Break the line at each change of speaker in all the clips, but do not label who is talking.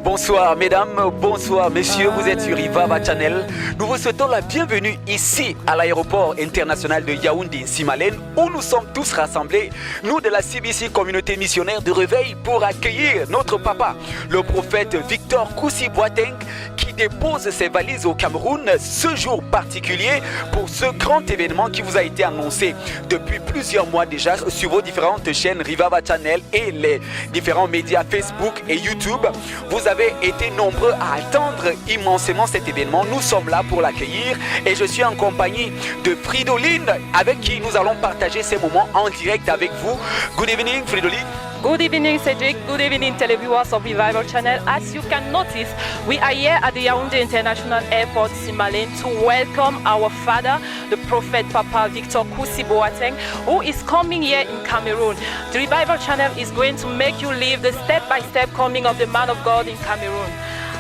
Bonsoir mesdames, bonsoir messieurs, vous êtes sur Rivava Channel. Nous vous souhaitons la bienvenue ici à l'aéroport international de Yaoundé-Simalène où nous sommes tous rassemblés, nous de la CBC Communauté Missionnaire de Réveil, pour accueillir notre papa, le prophète Victor Koussi Boateng, qui dépose ses valises au Cameroun ce jour particulier pour ce grand événement qui vous a été annoncé depuis plusieurs mois déjà sur vos différentes chaînes Rivava Channel et les différents médias Facebook et YouTube. Vous avez été nombreux à attendre immensément cet événement. Nous sommes là pour l'accueillir et je suis en compagnie de Fridoline avec qui nous allons partager ces moments en direct avec vous. Good evening Fridoline.
Good evening, Cedric. Good evening, televiewers of Revival Channel. As you can notice, we are here at the Yaoundé International Airport, Simalène, to welcome our father, the Prophet Papa Victor Koussi Boateng, who is coming here in Cameroon. The Revival Channel is going to make you live the step-by-step coming of the man of God in Cameroon.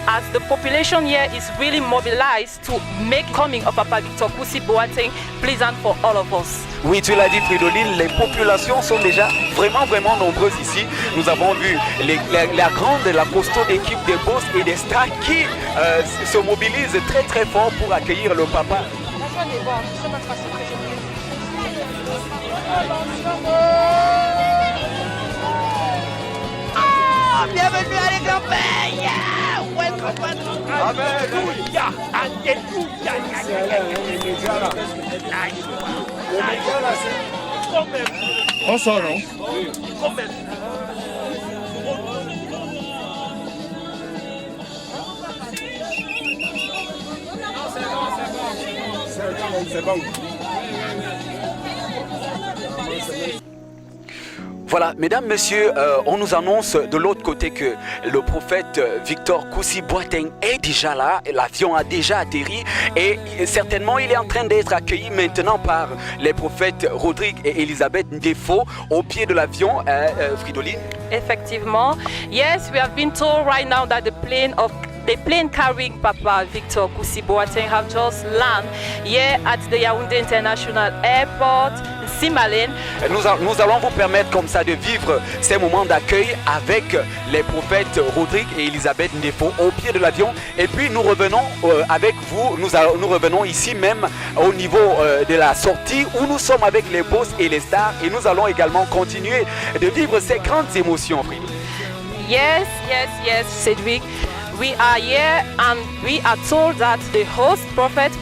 As the population here is really mobilized to make coming of Papa Victor Koussi Boateng pleasant for all of us.
Oui, tu l'as dit Fridoline, les populations sont déjà vraiment nombreuses ici. Nous avons vu la grande, la costaud équipe des boss et des stars qui se mobilisent très fort pour accueillir le papa.
Bienvenue à les grands-pères, yeah! Welcome, welcome.
Alléluia, on sort, non? C'est bon.
Voilà, mesdames, messieurs, on nous annonce de l'autre côté que le prophète Victor Koussi Boateng est déjà là. L'avion a déjà atterri et certainement il est en train d'être accueilli maintenant par les prophètes Rodrigue et Elisabeth Ndefo au pied de l'avion. Fridoline.
Effectivement. Yes, we have been told right now that the plane carrying Papa Victor Koussi Boateng have just landed here at the Yaoundé International Airport, Simalène.
Nous allons vous permettre comme ça de vivre ces moments d'accueil avec les prophètes Rodrigue et Elisabeth Ndefo au pied de l'avion. Et puis nous revenons avec vous, nous revenons ici même au niveau de la sortie où nous sommes avec les boss et les stars et nous allons également continuer de vivre ces grandes émotions.
Yes, Cedric. We are here and we are told that the host, Prophet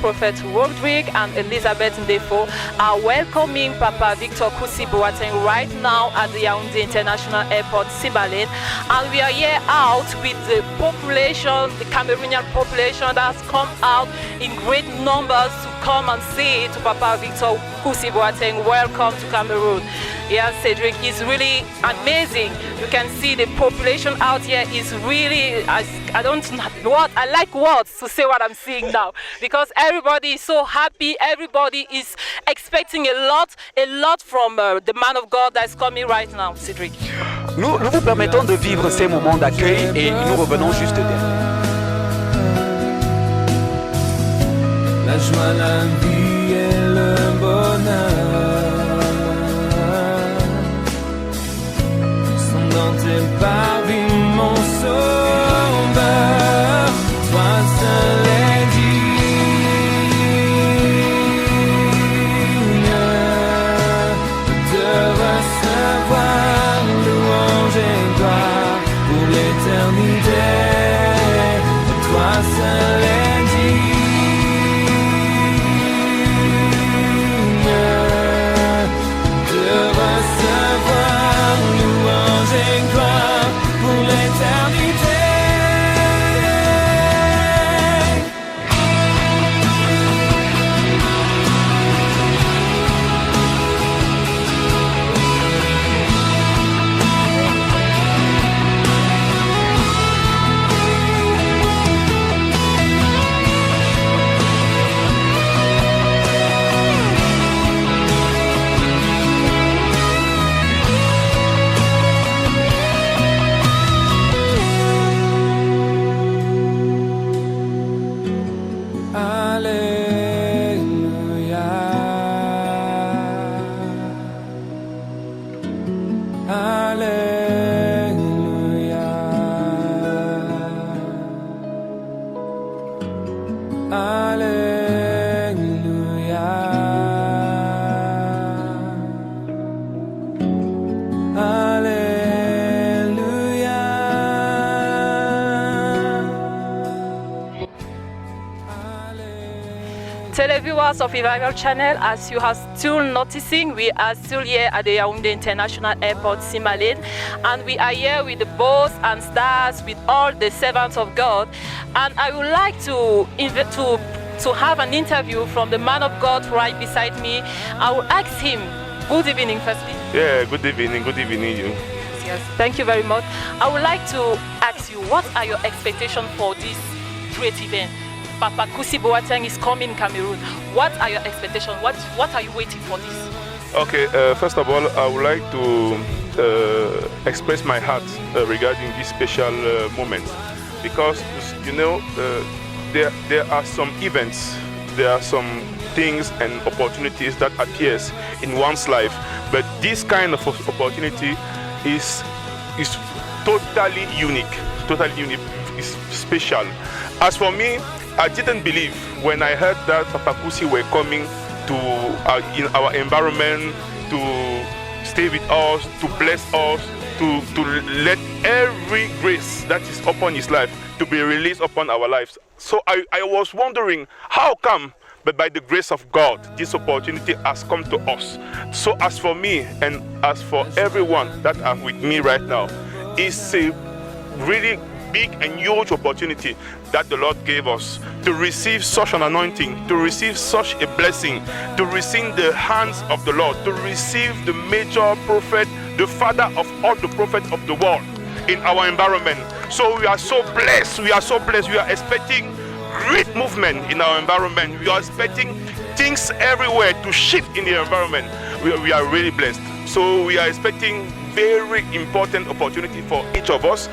Rodrigue and Elizabeth Ndefo are welcoming Papa Victor Koussi Boateng right now at the Yaoundé International Airport, Simalène. And we are here out with the population, the Cameroonian population that has come out in great numbers to come and say to Papa Victor Koussi Boateng, welcome to Cameroon. Yes, Cedric, is really amazing. You can see the population out here is really, I don't know what, I like words to say what I'm seeing now. Because everybody is so happy, everybody is expecting a lot from the man of God that's coming right now, Cedric.
Nous vous permettons de vivre ces moments d'accueil et nous revenons juste derrière.
La joie, la vie et le bonheur sont dans tes parvis, mon sauveur. Toi seul est digne de recevoir louange et gloire pour l'éternité. Toi seul est digne.
Televiewers of Revival Channel, as you are still noticing, we are still here at the Yaoundé International Airport, Simalane, and we are here with the boss and stars, with all the servants of God. And I would like to have an interview from the man of God right beside me. I will ask him. Good evening, firstly.
Yeah, good evening you.
Yes, thank you very much. I would like to ask you, what are your expectations for this great event? Papa Kusi Boateng is coming in Cameroon. What are your expectations? What are you waiting for this?
Okay, first of all, I would like to express my heart regarding this special moment, because there are some events, there are some things and opportunities that appears in one's life, but this kind of opportunity is totally unique, it's special. As for me, I didn't believe when I heard that Papa Kusi were coming to in our environment to stay with us, to bless us, to let every grace that is upon his life to be released upon our lives. So I was wondering, how come? But by the grace of God, this opportunity has come to us. So as for me and as for everyone that are with me right now, it's a really big and huge opportunity that the Lord gave us to receive such an anointing, to receive such a blessing, to receive the hands of the Lord, to receive the major prophet, the father of all the prophets of the world in our environment. So we are so blessed, we are expecting great movement in our environment. We are expecting things everywhere to shift in the environment. We are really blessed. So we are expecting very important opportunity for each of us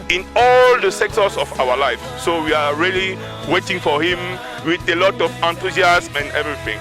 in all the sectors of our life. So we are really waiting for him with a lot of enthusiasm and everything.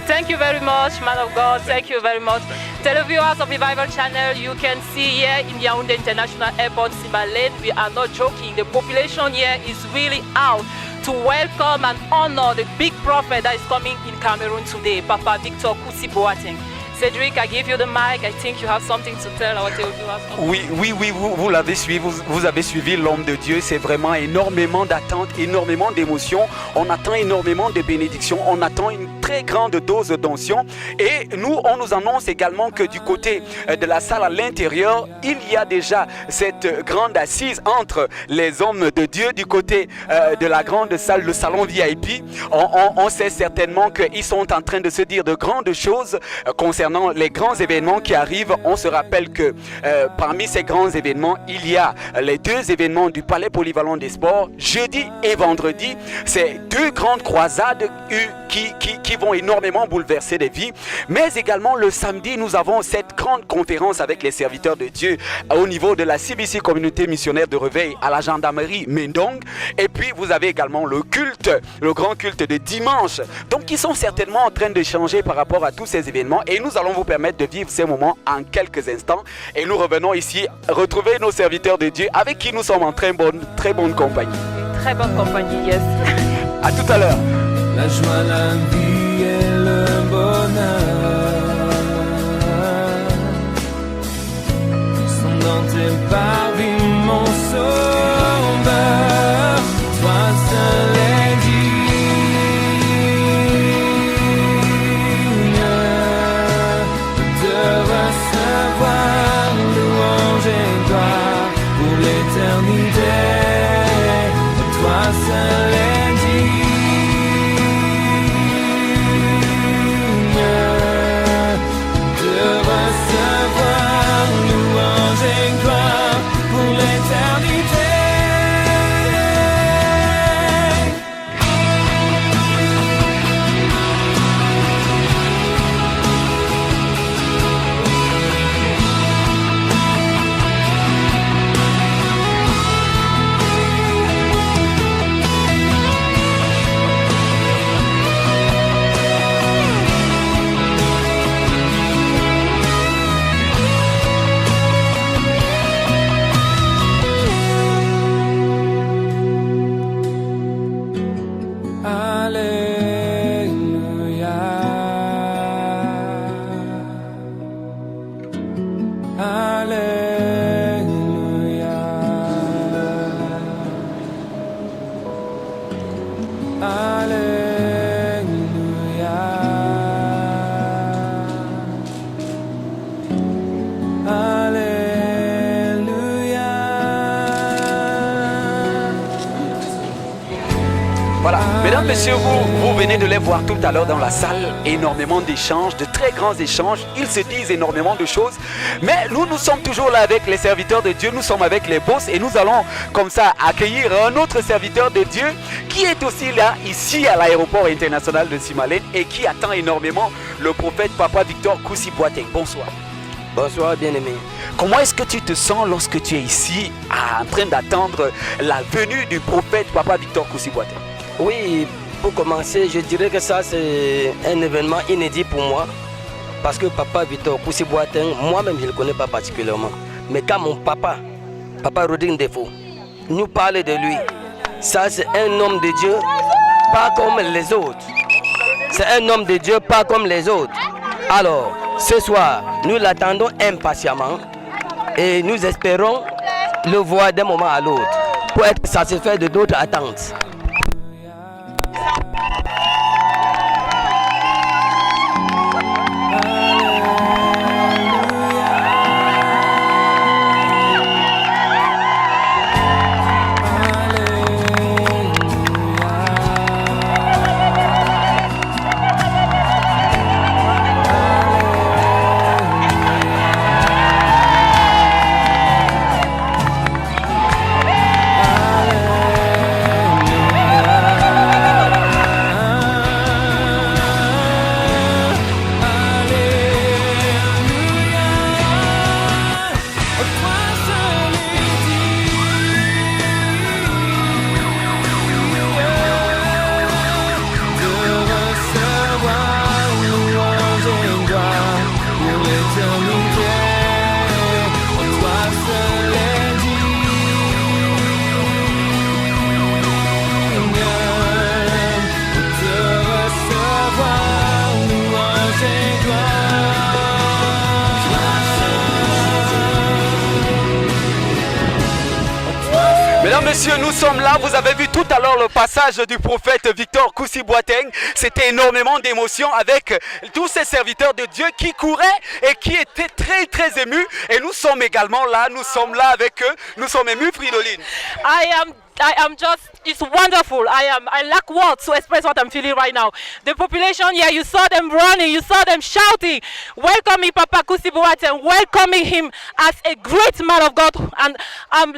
Thank you very much, man of God. Thank you very much. Televiewers of Revival Channel, you can see here in Yaoundé International Airport, Simalane, we are not joking. The population here is really out to welcome and honor the big prophet that is coming in Cameroon today, Papa Victor Kusi Boateng. Cédric, I give you the mic. I think you have something to tell our televiewers.
Oui, vous l'avez suivi, vous avez suivi l'homme de Dieu. C'est vraiment énormément d'attentes, énormément d'émotions. On attend énormément de bénédictions. On attend une très grande dose d'onction. Et nous, on nous annonce également que du côté de la salle à l'intérieur, il y a déjà cette grande assise entre les hommes de Dieu. Du côté de la grande salle, le salon VIP, on sait certainement qu'ils sont en train de se dire de grandes choses concernant les grands événements qui arrivent. On se rappelle que parmi ces grands événements, il y a les deux événements du Palais Polyvalent des Sports, jeudi et vendredi. C'est deux grandes croisades qui vont énormément bouleverser des vies. Mais également le samedi, nous avons cette grande conférence avec les serviteurs de Dieu au niveau de la CBC Communauté Missionnaire de Réveil à la gendarmerie Mendong. Et puis vous avez également le culte, le grand culte de dimanche. Donc ils sont certainement en train de changer par rapport à tous ces événements. Et nous allons vous permettre de vivre ces moments en quelques instants. Et nous revenons ici retrouver nos serviteurs de Dieu avec qui nous sommes en très bonne compagnie.
Très bonne compagnie, yes.
À tout à l'heure.
La joie, la vie et le bonheur sont dans tes parvis, mon sauveur. Toi seul est digne de recevoir louange et gloire pour l'éternité. Toi seul est digne.
Voilà, mesdames, messieurs, vous venez de les voir tout à l'heure dans la salle, énormément d'échanges, de très grands échanges, ils se disent énormément de choses, mais nous sommes toujours là avec les serviteurs de Dieu, nous sommes avec les boss et nous allons comme ça accueillir un autre serviteur de Dieu qui est aussi là, ici à l'aéroport international de Nsimalène et qui attend énormément le prophète Papa Victor Koussi Boateng. Bonsoir.
Bonsoir bien-aimé.
Comment est-ce que tu te sens lorsque tu es ici en train d'attendre la venue du prophète Papa Victor Koussi Boateng?
Oui, pour commencer, je dirais que ça c'est un événement inédit pour moi. Parce que Papa Victor Koussi Boateng, moi-même je ne le connais pas particulièrement. Mais quand mon papa Rodrigue Ndefo, nous parle de lui, ça c'est un homme de Dieu, pas comme les autres. C'est un homme de Dieu, pas comme les autres. Alors, ce soir, nous l'attendons impatiemment et nous espérons le voir d'un moment à l'autre pour être satisfait de d'autres attentes.
Mesdames, messieurs, nous sommes là. Vous avez vu tout à l'heure le passage du prophète Victor Koussi Boateng. C'était énormément d'émotions avec tous ces serviteurs de Dieu qui couraient et qui étaient très très émus. Et nous sommes également là, nous sommes là avec eux. Nous sommes émus, Fridoline.
I am just, it's wonderful. I lack words to express what I'm feeling right now. The population here, you saw them running, you saw them shouting, welcoming Papa Koussi Boateng, welcoming him as a great man of God. And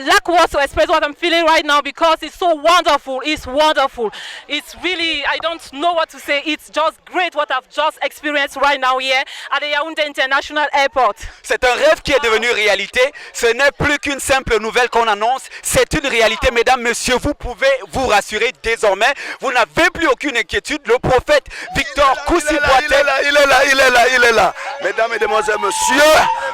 lack words to express what I'm feeling right now because it's so wonderful. It's wonderful. It's really, I don't know what to say. It's just great what I've just experienced right now here at the Yaoundé International Airport.
C'est un rêve qui est devenu réalité. Ce n'est plus qu'une simple nouvelle qu'on annonce. C'est une réalité, mesdames, messieurs. Vous pouvez vous rassurer désormais. Vous n'avez plus aucune inquiétude. Le prophète Victor Koussi Boateng.
Il est là. Mesdames, Mesdemoiselles, Messieurs,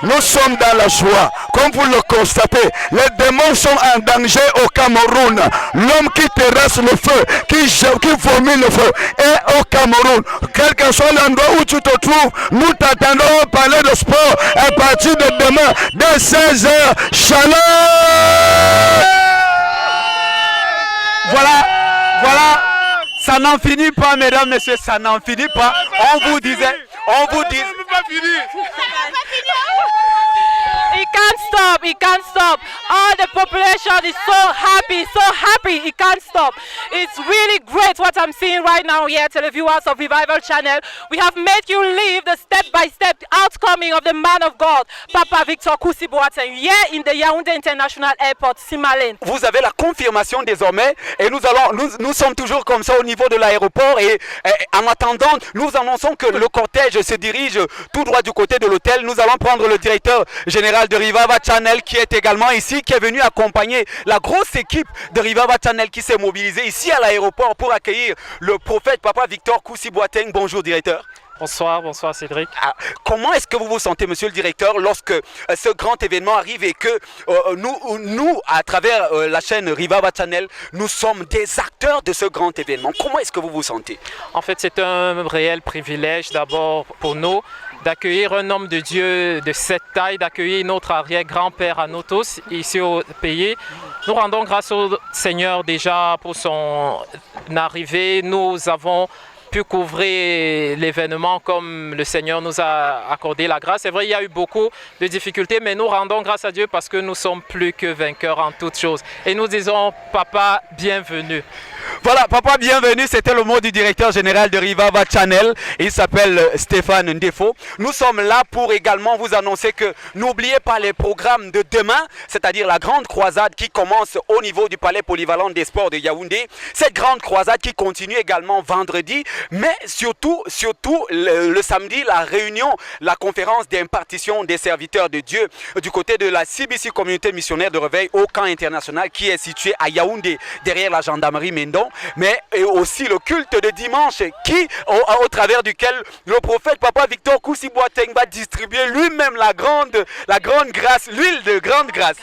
nous sommes dans la joie. Comme vous le constatez, les démons sont en danger au Cameroun. L'homme qui terrasse le feu, qui vomit le feu, est au Cameroun. Quel que soit l'endroit où tu te trouves, nous t'attendons au palais de sport à partir de demain, dès 16h. Shalom!
Voilà, ça n'en finit pas, mesdames, messieurs, ça n'en finit pas. On vous disait.
He can't stop. All the population is so happy, he can't stop. It's really great what I'm seeing right now here, televiewers of Revival Channel. We have made you live the step-by-step outcoming of the man of God, Papa Victor Koussi Boateng, here in the Yaoundé International Airport, Nsimalène.
Vous avez la confirmation désormais et nous sommes toujours comme ça au niveau de l'aéroport et en attendant, nous annonçons que le cortège se dirige tout droit du côté de l'hôtel. Nous allons prendre le directeur général de Revival Channel qui est également ici, qui est venu accompagner la grosse équipe de Revival Channel qui s'est mobilisée ici à l'aéroport pour accueillir le prophète Papa Victor Koussi Boateng. Bonjour directeur.
Bonsoir Cédric.
Comment est-ce que vous vous sentez, monsieur le directeur, lorsque ce grand événement arrive et que nous, à travers la chaîne Revival Channel, nous sommes des acteurs de ce grand événement? Comment est-ce que vous vous sentez?
En fait, c'est un réel privilège d'abord pour nous d'accueillir un homme de Dieu de cette taille, d'accueillir notre arrière-grand-père à nous tous ici au pays. Nous rendons grâce au Seigneur déjà pour son arrivée. Nous avons pu couvrir l'événement comme le Seigneur nous a accordé la grâce. C'est vrai, il y a eu beaucoup de difficultés, mais nous rendons grâce à Dieu parce que nous sommes plus que vainqueurs en toutes choses. Et nous disons, Papa, bienvenue.
Voilà, papa, bienvenue. C'était le mot du directeur général de Rivava Channel. Il s'appelle Stéphane Ndefo. Nous sommes là pour également vous annoncer que n'oubliez pas les programmes de demain, c'est-à-dire la grande croisade qui commence au niveau du palais polyvalent des sports de Yaoundé. Cette grande croisade qui continue également vendredi, mais surtout le samedi, la réunion, la conférence d'impartition des serviteurs de Dieu du côté de la CBC Communauté Missionnaire de Réveil au camp international qui est situé à Yaoundé, derrière la gendarmerie Mendon. Mais aussi le culte de dimanche au travers duquel le prophète Papa Victor Koussi Boateng va distribuer lui-même la grande grâce, l'huile de grande grâce.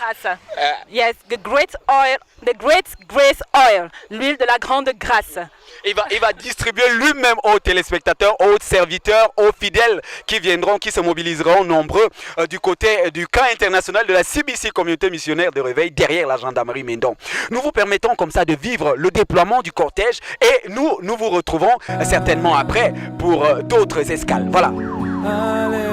Yes, the great oil, the great grace oil, l'huile de la grande grâce.
Il va distribuer lui-même aux téléspectateurs, aux serviteurs, aux fidèles qui viendront, qui se mobiliseront nombreux du côté du camp international de la CBC Communauté Missionnaire de Réveil derrière la gendarmerie Mendon. Nous vous permettons comme ça de vivre le déploiement du cortège et nous vous retrouvons certainement après pour d'autres escales. Voilà.
Allez.